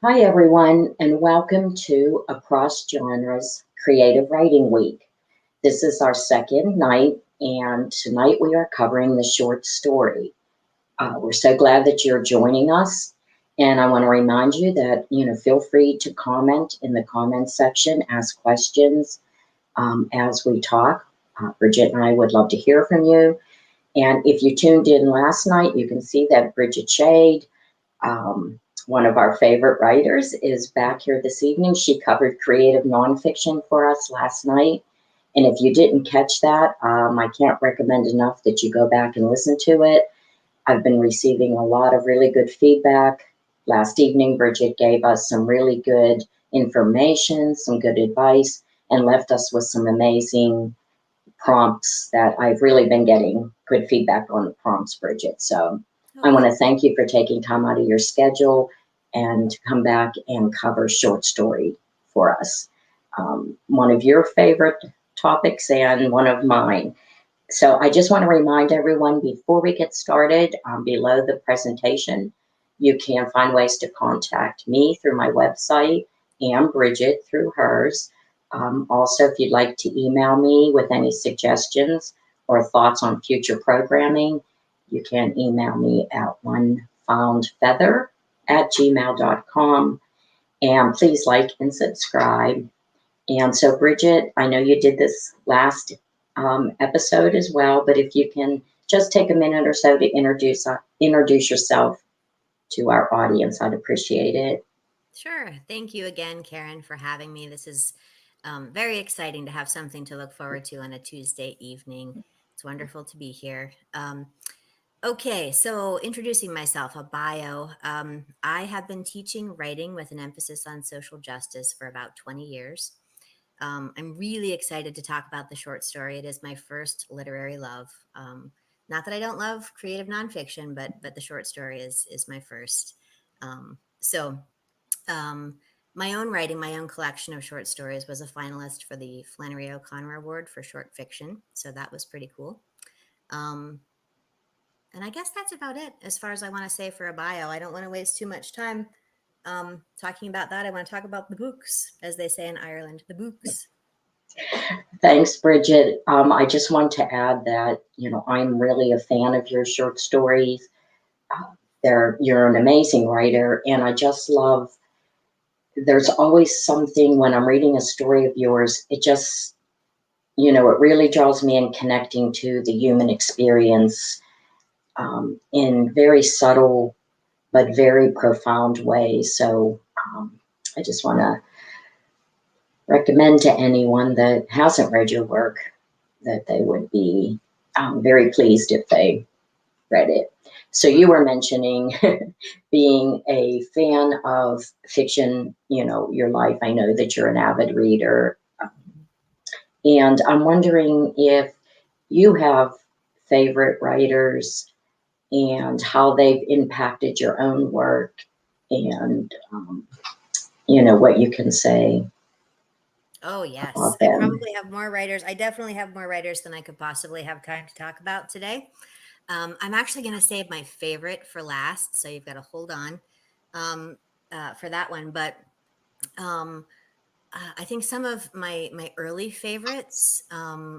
Hi, everyone, and welcome to Across Genres Creative Writing Week. This is our second night, and tonight we are covering the short story. We're so glad that you're joining us, and I want to remind you that feel free to comment in the comment section, ask questions as we talk. Bridget and I would love to hear from you. And if you tuned in last night, you can see that Bridget Shade, um, one of our favorite writers, is back here this evening. She covered creative nonfiction for us last night. And if you didn't catch that, I can't recommend enough that you go back and listen to it. I've been receiving a lot of really good feedback. Last evening, Bridget gave us some really good information, some good advice, and left us with some amazing prompts that I've really been getting good feedback on the prompts, Bridget. So I want Okay. to thank you for taking time out of your schedule and to come back and cover short story for us. One of your favorite topics and one of mine. So I just want to remind everyone before we get started, below the presentation, you can find ways to contact me through my website and Bridget through hers. Also, if you'd like to email me with any suggestions or thoughts on future programming, you can email me at onefoundfeather@gmail.com. And please like and subscribe. And so, Bridget, I know you did this last episode as well, but if you can just take a minute or so to introduce yourself to our audience, I'd appreciate it. Sure. Thank you again, Karen, for having me. This is very exciting to have something to look forward to on a Tuesday evening. It's wonderful to be here. Okay, so introducing myself, a bio. I have been teaching writing with an emphasis on social justice for about 20 years. I'm really excited to talk about the short story. It is my first literary love. Not that I don't love creative nonfiction, but the short story is my first. So um, my own writing, my own collection of short stories was a finalist for the Flannery O'Connor Award for short fiction. So that was pretty cool. Um, and I guess that's about it as far as I want to say for a bio. I don't want to waste too much time talking about that. I want to talk about the books, as they say in Ireland, the books. Thanks, Bridget. I just want to add that, I'm really a fan of your short stories. Uh, you're an amazing writer, and I just love, there's always something when I'm reading a story of yours, it really draws me in connecting to the human experience in very subtle but very profound ways. So I just want to recommend to anyone that hasn't read your work that they would be very pleased if they read it. So you were mentioning being a fan of fiction, your life. I know that you're an avid reader. And I'm wondering if you have favorite writers and how they've impacted your own work and what you can say Oh, yes. about I them. probably have more writers. I definitely have more writers than I could possibly have time to talk about today. I'm actually going to save my favorite for last. So you've got to hold on um, for that one. But um, I think some of my early favorites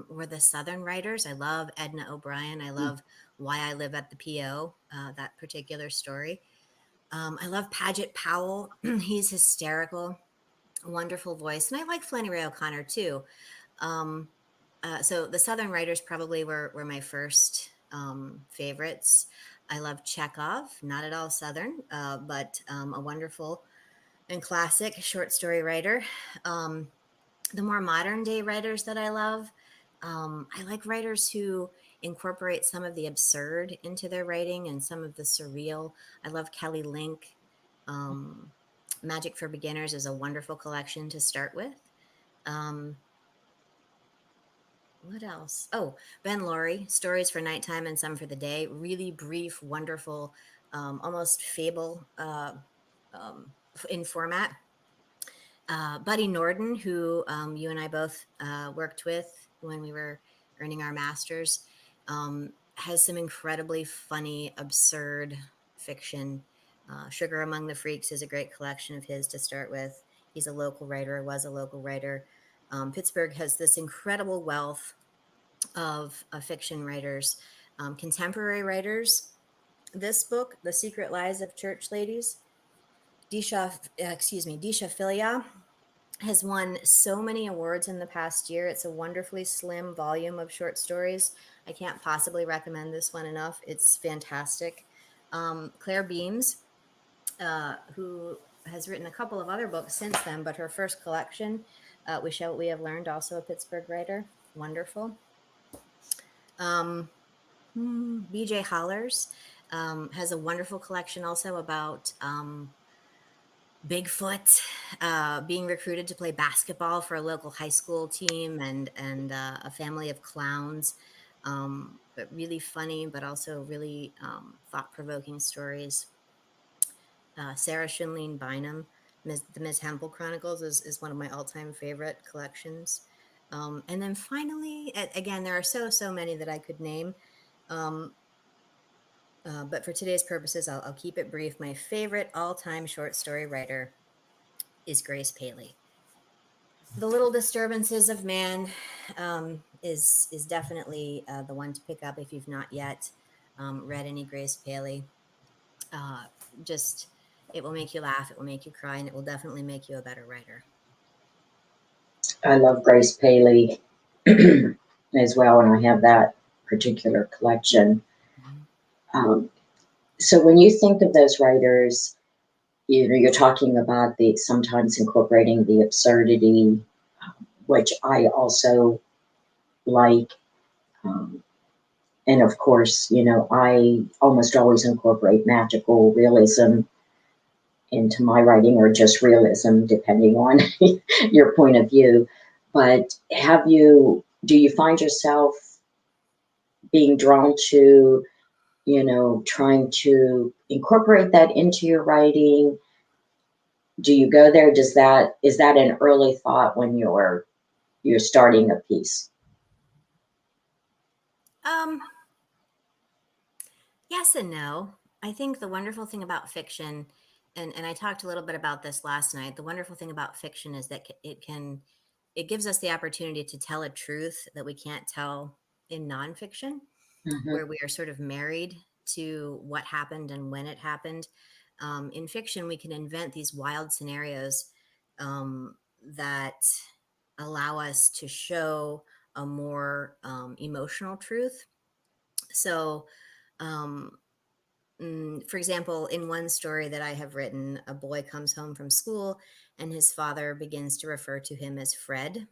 were the Southern writers. I love Edna O'Brien. I love Why I Live at the PO, that particular story. I love Paget Powell. He's hysterical, wonderful voice. And I like Flannery O'Connor too. Um, so the Southern writers probably were my first favorites. I love Chekhov, not at all Southern, but a wonderful and classic short story writer. Um, the more modern day writers that I love, I like writers who incorporate some of the absurd into their writing and some of the surreal. I love Kelly Link. Um, Magic for Beginners is a wonderful collection to start with. Um, what else? Oh, Ben Laurie, Stories for Nighttime and Some for the Day. Really brief, wonderful, almost fable in format. Buddy Norden, who you and I both worked with when we were earning our masters, has some incredibly funny, absurd fiction. Sugar Among the Freaks is a great collection of his to start with. He's a local writer, was a local writer. Pittsburgh has this incredible wealth of fiction writers, contemporary writers. This book, The Secret Lives of Church Ladies, Disha Philia, has won so many awards in the past year. It's a wonderfully slim volume of short stories. I can't possibly recommend this one enough. It's fantastic. Claire Beams, who has written a couple of other books since then, but her first collection, We Shall What We Have Learned, also a Pittsburgh writer, wonderful. BJ Hollers has a wonderful collection also about Bigfoot being recruited to play basketball for a local high school team, and a family of clowns. But really funny, but also really thought-provoking stories. Sarah Shinleen Bynum, the Ms. Hempel Chronicles is one of my all-time favorite collections. And then finally, again, there are so many that I could name. But for today's purposes, I'll keep it brief. My favorite all-time short story writer is Grace Paley. The Little Disturbances of Man is definitely the one to pick up if you've not yet read any Grace Paley. Just it will make you laugh, it will make you cry, and it will definitely make you a better writer. I love Grace Paley as well, and I have that particular collection. So when you think of those writers, you're talking about the sometimes incorporating the absurdity, which I also like. And of course, I almost always incorporate magical realism into my writing, or just realism, depending on your point of view. But do you find yourself being drawn to, trying to incorporate that into your writing? Do you go there? Is that an early thought when you're starting a piece? Yes and no. I think the wonderful thing about fiction, and I talked a little bit about this last night, the wonderful thing about fiction is that it gives us the opportunity to tell a truth that we can't tell in nonfiction, where we are sort of married to what happened and when it happened. In fiction, we can invent these wild scenarios that allow us to show a more emotional truth. So, for example, in one story that I have written, a boy comes home from school and his father begins to refer to him as Fred,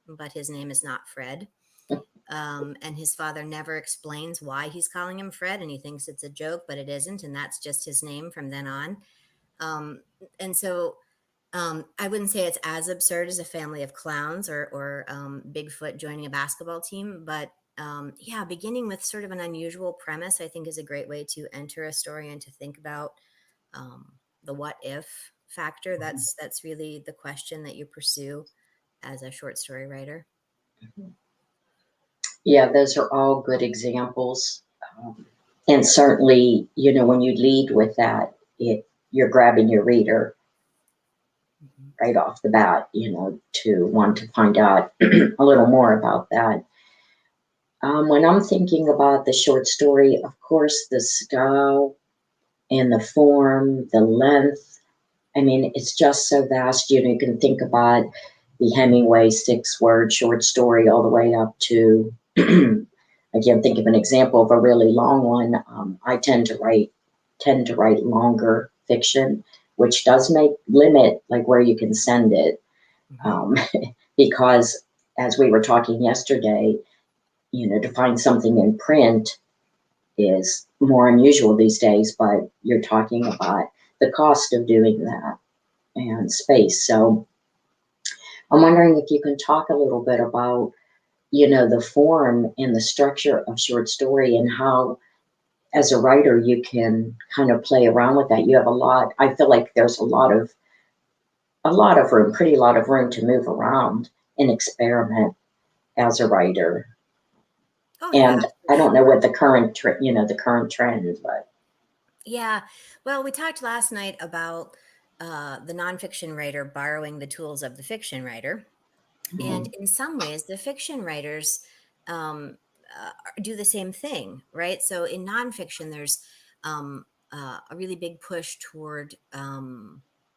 but his name is not Fred. And his father never explains why he's calling him Fred, and he thinks it's a joke, but it isn't, and that's just his name from then on. And so I wouldn't say it's as absurd as a family of clowns or Bigfoot joining a basketball team, but yeah, beginning with sort of an unusual premise, I think, is a great way to enter a story and to think about the what if factor. That's really the question that you pursue as a short story writer. Yeah, those are all good examples. And certainly, when you lead with that, you're grabbing your reader right off the bat, to want to find out a little more about that. When I'm thinking about the short story, of course, the style and the form, the length, I mean, it's just so vast. You can think about the Hemingway 6-word short story all the way up to, again, think of an example of a really long one. I tend to write longer fiction, which does limit like where you can send it, because as we were talking yesterday, to find something in print is more unusual these days, but you're talking about the cost of doing that and space. So I'm wondering if you can talk a little bit about, the form and the structure of short story, and how, as a writer, you can kind of play around with that. You have I feel like there's a lot of room, pretty lot of room to move around and experiment as a writer. Oh, And yeah, I don't know what the current trend, but Yeah. Well, we talked last night about the nonfiction writer borrowing the tools of the fiction writer. And Mhm. in some ways, the fiction writers um, do the same thing, right? So in nonfiction, there's a really big push toward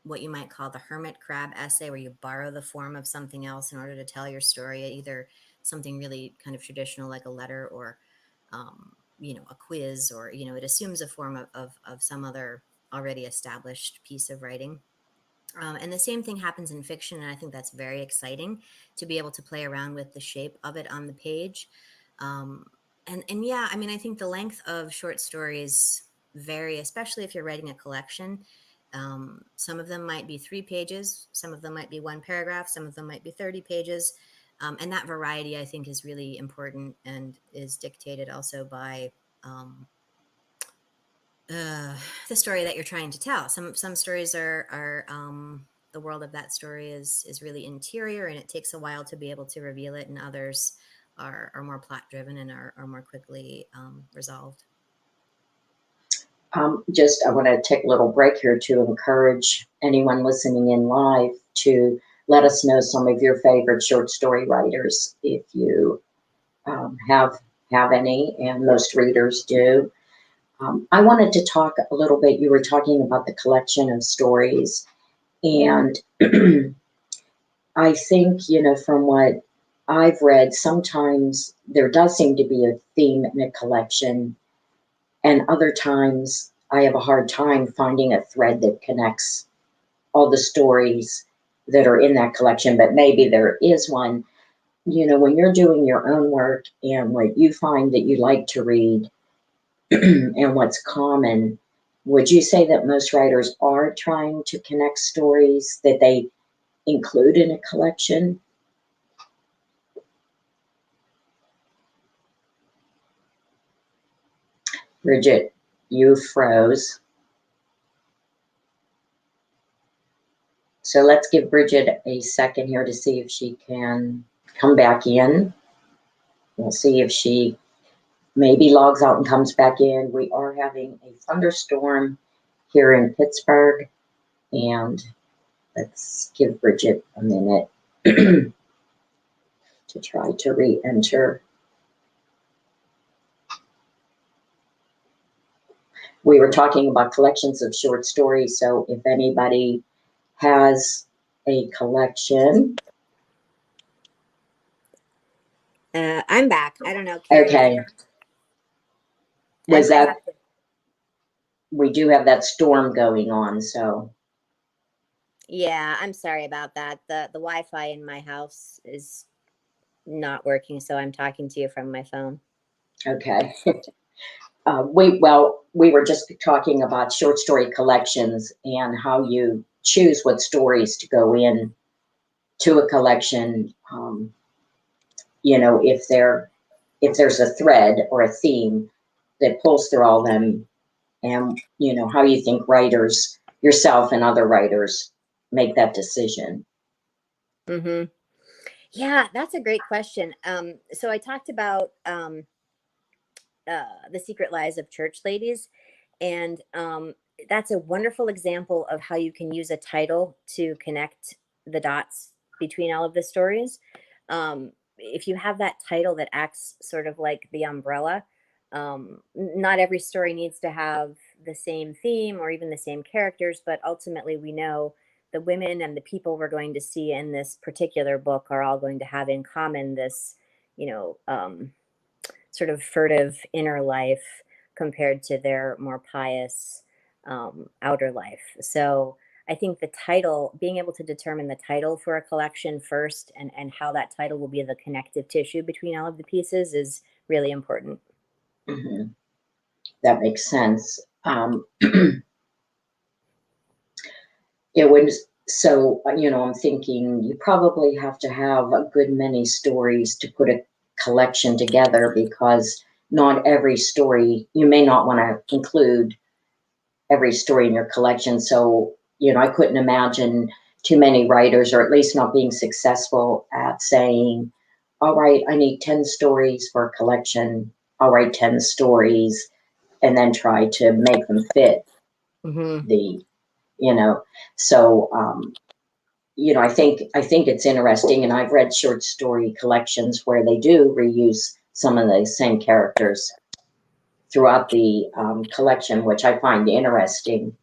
what you might call the hermit crab essay, where you borrow the form of something else in order to tell your story, either something really kind of traditional like a letter, or a quiz, or it assumes a form of some other already established piece of writing. And the same thing happens in fiction, and I think that's very exciting to be able to play around with the shape of it on the page. Um, and yeah, I mean, I think the length of short stories vary, especially if you're writing a collection. Some of them might be 3 pages, some of them might be one paragraph, some of them might be 30 pages. And that variety, I think, is really important and is dictated also by uh, the story that you're trying to tell. Some stories are the world of that story is really interior, and it takes a while to be able to reveal it, and others are more plot driven and are more quickly resolved. I want to take a little break here to encourage anyone listening in live to let us know some of your favorite short story writers, if you have any, and most readers do. I wanted to talk a little bit. You were talking about the collection of stories, and I think, from what I've read, sometimes there does seem to be a theme in a collection, and other times I have a hard time finding a thread that connects all the stories that are in that collection, but maybe there is one. When you're doing your own work and what you find that you like to read and what's common, would you say that most writers are trying to connect stories that they include in a collection? Bridget, you froze. So let's give Bridget a second here to see if she can come back in. We'll see if she maybe logs out and comes back in. We are having a thunderstorm here in Pittsburgh, and let's give Bridget a minute to try to re-enter. We were talking about collections of short stories, so if anybody has a collection. I'm back. I don't know, Carrie. Okay, was I that, have to. we do have that storm going on, so, Yeah, I'm sorry about that. The Wi-Fi in my house is not working, so I'm talking to you from my phone. okay. We were just talking about short story collections and how you choose what stories to go in to a collection. If there's a thread or a theme that pulls through all them, and how you think writers, yourself and other writers, make that decision. Hmm. Yeah, that's a great question. So I talked about The Secret Lives of Church Ladies. And that's a wonderful example of how you can use a title to connect the dots between all of the stories. If you have that title that acts sort of like the umbrella, not every story needs to have the same theme or even the same characters, but ultimately we know the women and the people we're going to see in this particular book are all going to have in common this, you know, sort of furtive inner life compared to their more pious outer life. So I think the title, being able to determine the title for a collection first, and how that title will be the connective tissue between all of the pieces, is really important. Hmm. That makes sense. It would, so, I'm thinking you probably have to have a good many stories to put a collection together, because not every story, you may not want to include every story in your collection. So, I couldn't imagine too many writers, or at least not being successful at saying, all right, I need 10 stories for a collection. I'll write 10 stories. and then try to make them fit Mm-hmm. the, you know, so, I think it's interesting, and I've read short story collections where they do reuse some of the same characters throughout the collection, which I find interesting.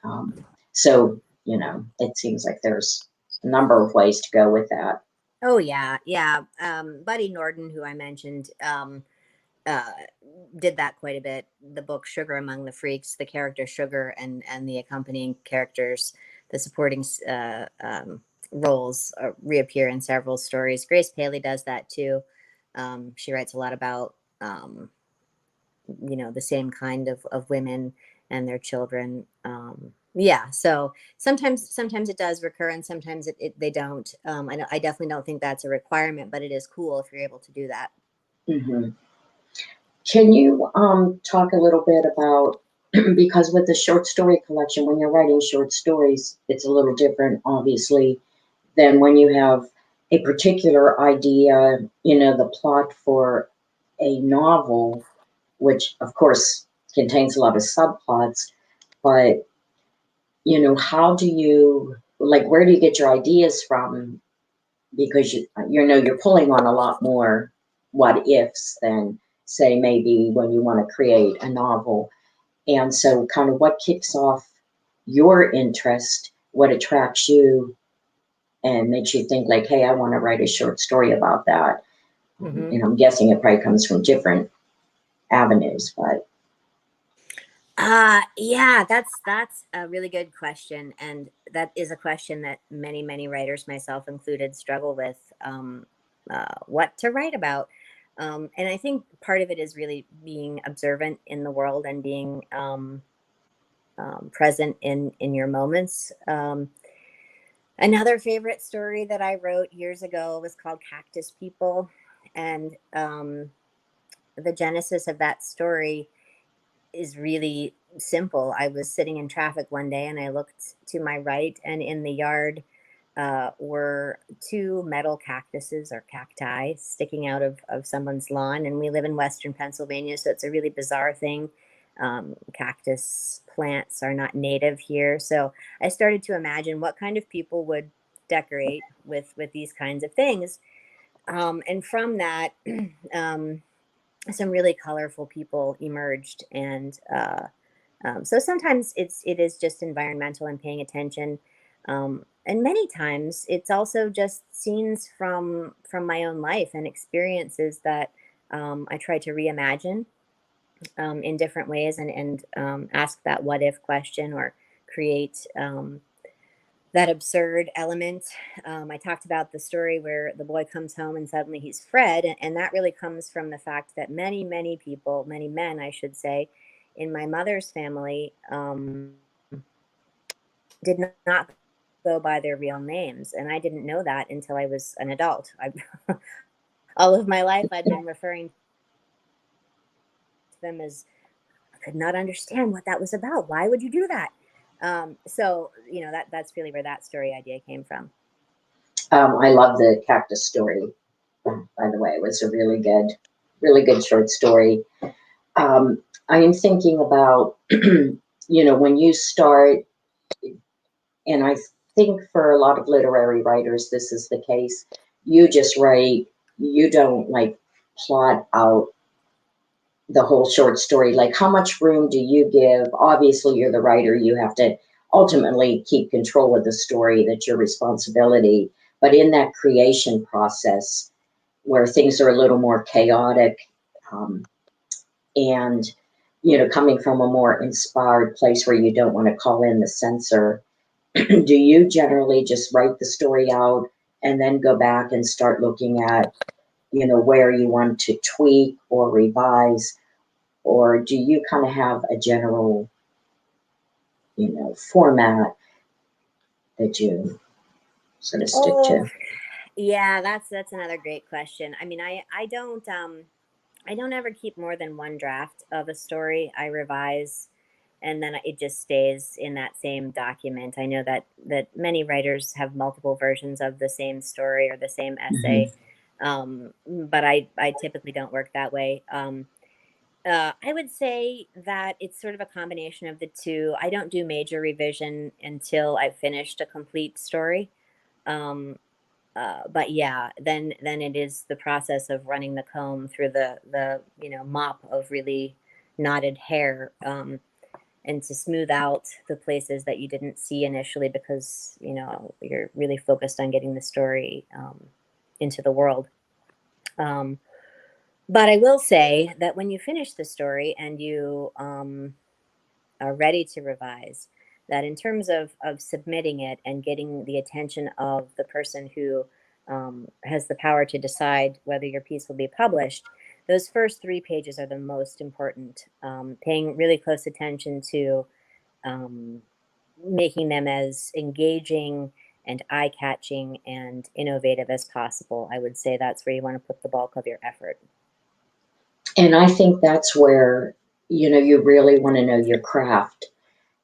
um, so, it seems like there's a number of ways to go with that. Oh yeah, yeah. Buddy Norden, who I mentioned, uh, did that quite a bit. The book Sugar Among the Freaks, the character Sugar and the accompanying characters, the supporting roles reappear in several stories. Grace Paley does that too. She writes a lot about the same kind of women and their children. Yeah, so sometimes it does recur, and sometimes they don't. I definitely don't think that's a requirement, but it is cool if you're able to do that. Hmm. Can you talk a little bit about, because with the short story collection, when you're writing short stories, it's a little different, obviously, than when you have a particular idea, the plot for a novel, which of course contains a lot of subplots, but how do you, like, where do you get your ideas from? Because you're pulling on a lot more what ifs than, say, maybe when you want to create a novel. And so kind of what kicks off your interest, what attracts you and makes you think like, hey, I want to write a short story about that. Hmm. And I'm guessing it probably comes from different avenues, but Yeah, that's a really good question, and that is a question that many writers, myself included, struggle with. What to write about, and I think part of it is really being observant in the world and being present in your moments. Another favorite story that I wrote years ago was called Cactus People, and the genesis of that story is really simple. I was sitting in traffic one day and I looked to my right, and in the yard were two metal cactuses or cacti sticking out of someone's lawn. And we live in Western Pennsylvania, so it's a really bizarre thing. Cactus plants are not native here. So I started to imagine what kind of people would decorate with these kinds of things. And from that, um, some really colorful people emerged, and so sometimes it is just environmental and paying attention, and many times it's also just scenes from my own life and experiences that I try to reimagine in different ways, and ask that what if question, or create that absurd element. I talked about the story where the boy comes home and suddenly he's Fred, and that really comes from the fact that many people, many men, I should say, in my mother's family did not go by their real names, and I didn't know that until I was an adult. All of my life, I'd been referring to them as, I could not understand what that was about. Why would you do that? So that's really where that story idea came from. I love the cactus story. By the way, it was a really good short story. I am thinking about, when you start, and I think for a lot of literary writers, this is the case. You just write, you don't like plot out the whole short story. Like, how much room do you give? Obviously, you're the writer, you have to ultimately keep control of the story, that's your responsibility. But in that creation process, where things are a little more chaotic, um, and coming from a more inspired place where you don't want to call in the censor, do you generally just write the story out and then go back and start looking at, where you want to tweak or revise? Or do you kind of have a general, format that you sort of stick Oh, to? yeah, that's another great question. I mean, I don't ever keep more than one draft of a story. I revise, and then it just stays in that same document. I know that many writers have multiple versions of the same story or the same Hmm. essay, but I typically don't work that way. I would say that it's sort of a combination of the two. I don't do major revision until I've finished a complete story. Um, but yeah, then it is the process of running the comb through the mop of really knotted hair, and to smooth out the places that you didn't see initially because you're really focused on getting the story into the world. Um, but I will say that when you finish the story and you are ready to revise, that in terms of submitting it and getting the attention of the person who has the power to decide whether your piece will be published, those first 3 pages are the most important. Paying really close attention to um, making them as engaging and eye catching and innovative as possible. I would say that's where you want to put the bulk of your effort. And I think that's where, you really want to know your craft,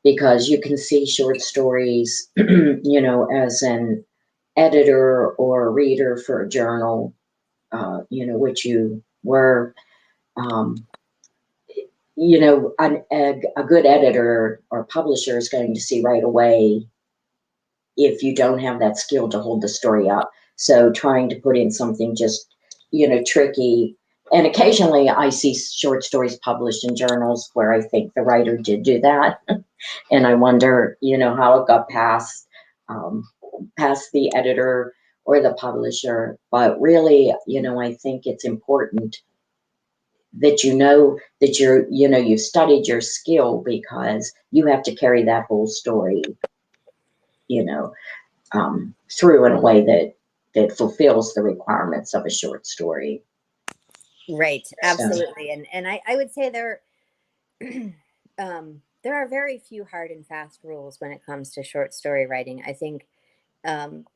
because you can see short stories, as an editor or a reader for a journal, which you were, um, a good editor or publisher is going to see right away if you don't have that skill to hold the story up. So trying to put in something just, tricky. And occasionally I see short stories published in journals where I think the writer did do that. And I wonder, how it got past the editor or the publisher. But really, I think it's important that that you've studied your skill, because you have to carry that whole story, you know, through in a way that fulfills the requirements of a short story. Right, So, absolutely. And I would say there are very few hard and fast rules when it comes to short story writing. I think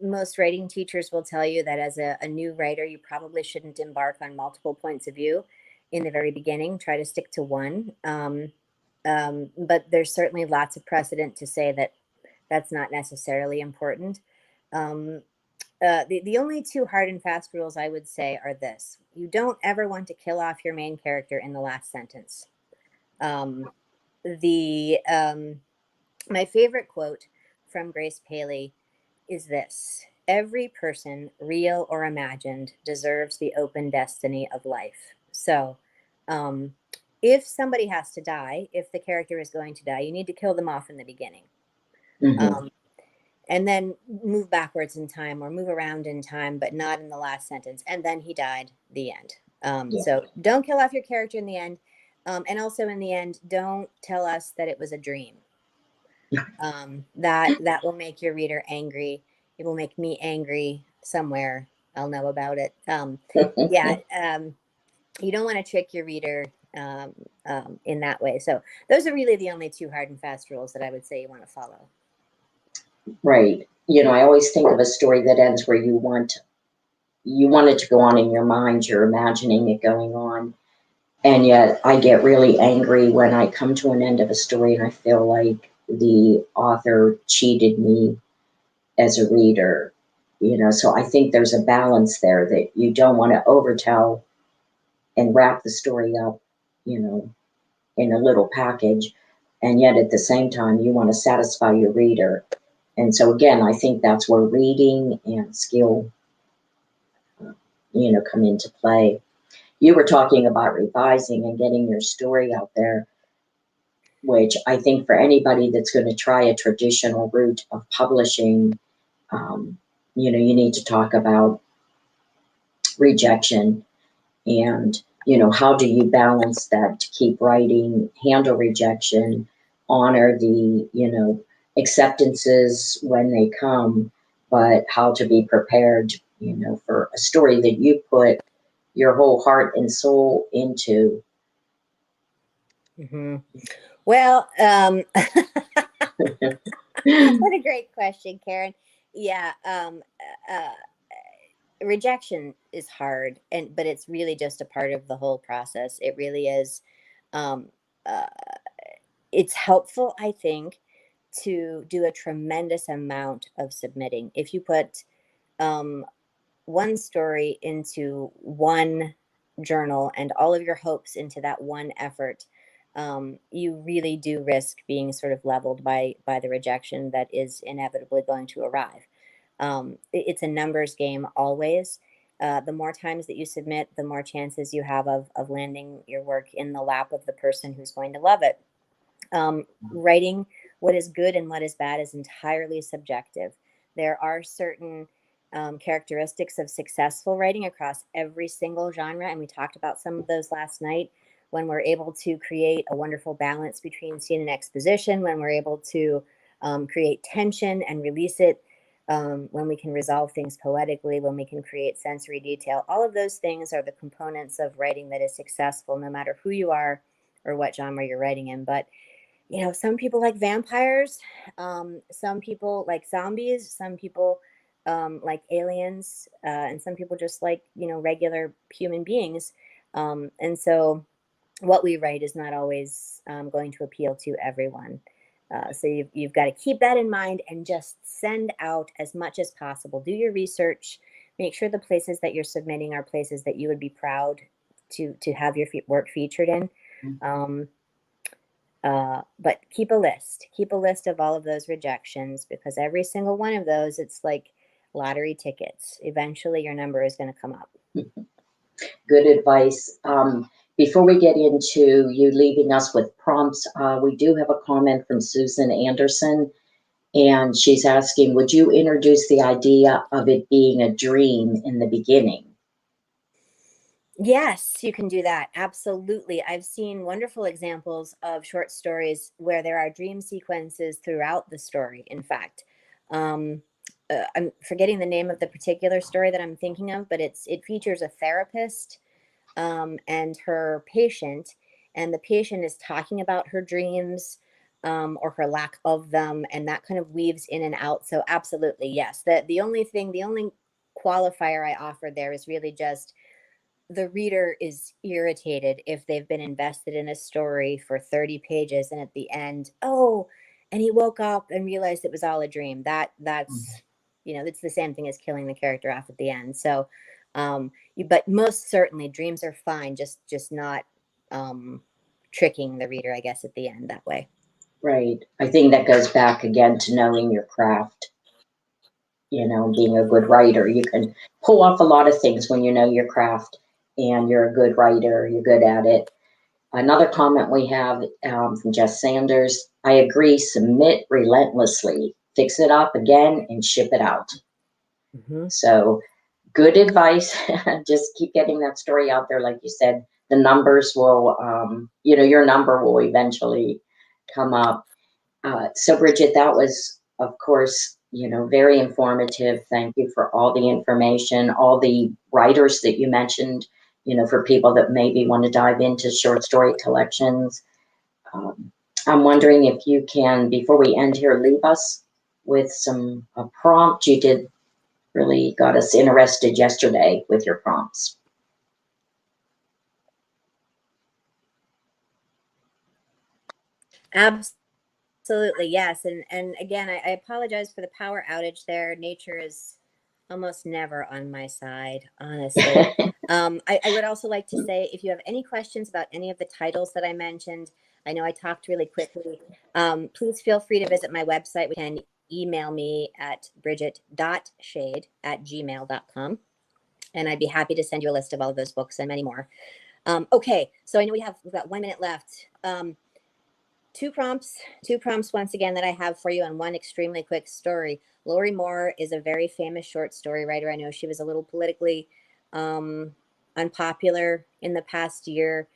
most writing teachers will tell you that as a new writer, you probably shouldn't embark on multiple points of view in the very beginning. Try to stick to one. But there's certainly lots of precedent to say that that's not necessarily important. Um, the only two hard and fast rules I would say are this: you don't ever want to kill off your main character in the last sentence. Um, the My favorite quote from Grace Paley is this: every person, real or imagined, deserves the open destiny of life. So, um, if somebody has to die, if the character is going to die, you need to kill them off in the beginning. mhm, Um, and then move backwards in time or move around in time, but not in the last sentence. And then he died, the end. yeah, So don't kill off your character in the end. And also in the end, don't tell us that it was a dream. That will make your reader angry. It will make me angry somewhere. I'll know about it. Yeah, you don't want to trick your reader in that way. So those are really the only two hard and fast rules that I would say you want to follow. right. I always think of a story that ends where you want it to go on in your mind. You're imagining it going on. And yet I get really angry when I come to an end of a story and I feel like the author cheated me as a reader. So I think there's a balance there, that you don't want to overtell and wrap the story up, you know, in a little package. And yet at the same time, you want to satisfy your reader. And so again, I think that's where reading and skill, come into play. You were talking about revising and getting your story out there, which I think for anybody that's going to try a traditional route of publishing, um, you need to talk about rejection, and how do you balance that to keep writing, handle rejection, honor the acceptances when they come, but how to be prepared, for a story that you put your whole heart and soul into. Mm-hmm. Well, what a great question, Karen. Yeah, rejection is hard, but it's really just a part of the whole process. It really is. Um, uh, it's helpful, I think, to do a tremendous amount of submitting. If you put um, one story into one journal and all of your hopes into that one effort, you really do risk being sort of leveled by the rejection that is inevitably going to arrive. It's a numbers game always. The more times that you submit, the more chances you have of landing your work in the lap of the person who's going to love it. Writing what is good and what is bad is entirely subjective. There are certain characteristics of successful writing across every single genre, and we talked about some of those last night. When we're able to create a wonderful balance between scene and exposition, when we're able to create tension and release it, when we can resolve things poetically, when we can create sensory detail, all of those things are the components of writing that is successful, no matter who you are or what genre you're writing in. But you know, some people like vampires, some people like zombies, some people like aliens, and some people just like, you know, regular human beings. And so what we write is not always going to appeal to everyone. So you've got to keep that in mind and just send out as much as possible. Do your research. Make sure the places that you're submitting are places that you would be proud to have your work featured in. But keep a list of all of those rejections, because every single one of those, it's like lottery tickets. Eventually your number is going to come up. Good advice. Before we get into you leaving us with prompts, we do have a comment from Susan Anderson, and she's asking, would you introduce the idea of it being a dream in the beginning? Yes, you can do that. Absolutely. I've seen wonderful examples of short stories where there are dream sequences throughout the story, in fact. I'm forgetting the name of the particular story that I'm thinking of, but it features a therapist and her patient, and the patient is talking about her dreams or her lack of them, and that kind of weaves in and out. So absolutely, yes. The only qualifier I offer there is really just the reader is irritated if they've been invested in a story for 30 pages and at the end, oh, and he woke up and realized it was all a dream. That's you know, it's the same thing as killing the character off at the end. So but most certainly dreams are fine, just not tricking the reader, I guess, at the end that way. Right. I think that goes back again to knowing your craft. You know, being a good writer, you can pull off a lot of things when you know your craft and you're a good writer, you're good at it. Another comment we have from Jess Sanders: I agree, submit relentlessly, fix it up again, and ship it out. So, good advice. Just keep getting that story out there. Like you said, the numbers will, you know, your number will eventually come up. So, Bridget, that was, of course, you know, very informative. Thank you for all the information, all the writers that you mentioned, you know, for people that maybe want to dive into short story collections. I'm wondering if you can, before we end here, leave us with some a prompt. You did really got us interested yesterday with your prompts. Absolutely, yes. And again, I apologize for the power outage there. Nature is almost never on my side, honestly. I would also like to say, if you have any questions about any of the titles that I mentioned, I know I talked really quickly. Please feel free to visit my website. You can email me at bridget.shade@gmail.com. And I'd be happy to send you a list of all of those books and many more. Okay, so I know we've got 1 minute left. Two prompts once again that I have for you, and one extremely quick story. Lori Moore is a very famous short story writer. I know she was a little politically unpopular in the past year,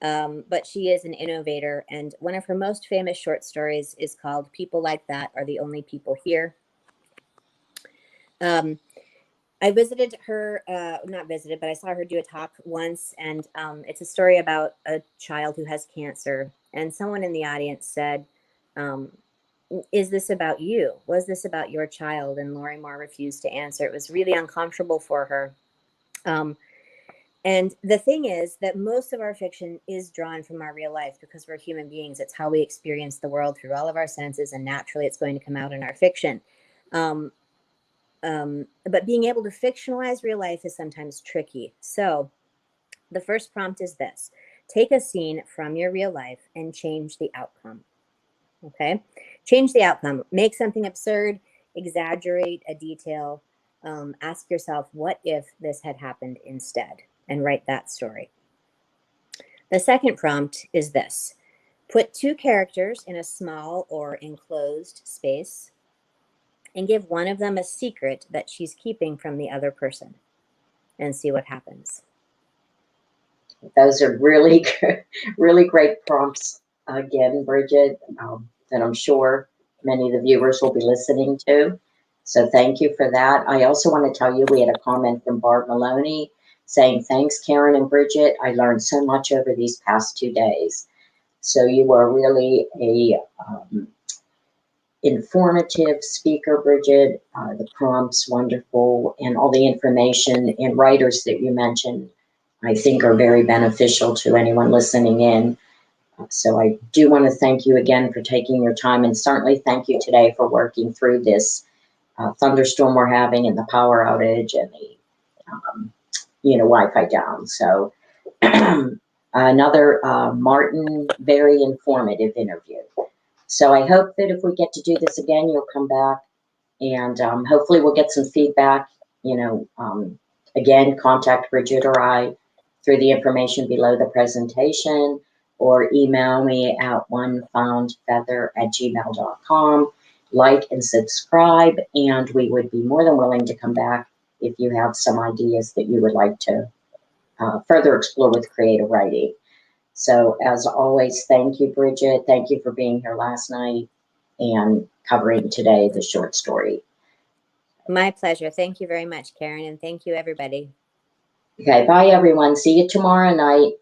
but she is an innovator, and one of her most famous short stories is called People Like That Are the Only People Here. I visited her, not visited, but I saw her do a talk once, and it's a story about a child who has cancer. And someone in the audience said, is this about you? Was this about your child? And Lori Moore refused to answer. It was really uncomfortable for her. And the thing is that most of our fiction is drawn from our real life because we're human beings. It's how we experience the world through all of our senses, and naturally it's going to come out in our fiction. But being able to fictionalize real life is sometimes tricky. So The first prompt is this: take a scene from your real life and change the outcome. Okay? Change the outcome. Make something absurd, exaggerate a detail. Ask yourself, what if this had happened instead? And write that story. The second prompt is this: put two characters in a small or enclosed space and give one of them a secret that she's keeping from the other person, and see what happens. Those are really, really great prompts again, Bridget, that I'm sure many of the viewers will be listening to. So thank you for that. I also want to tell you, we had a comment from Barb Maloney saying, thanks, Karen and Bridget. I learned so much over these past 2 days. So you were really a informative speaker, Bridget. The prompts, wonderful, and all the information and writers that you mentioned, I think, are very beneficial to anyone listening in. So I do want to thank you again for taking your time, and certainly thank you today for working through this thunderstorm we're having and the power outage and the Wi-Fi down. So another Martin, very informative interview. So I hope that if we get to do this again, you'll come back, and hopefully we'll get some feedback. Again, contact Bridget or I through the information below the presentation, or email me at onefoundfeather@gmail.com. Like and subscribe, and we would be more than willing to come back if you have some ideas that you would like to further explore with creative writing. So as always, thank you, Bridget. Thank you for being here last night and covering today the short story. My pleasure. Thank you very much, Karen, and thank you, everybody. Okay, bye, everyone. See you tomorrow night.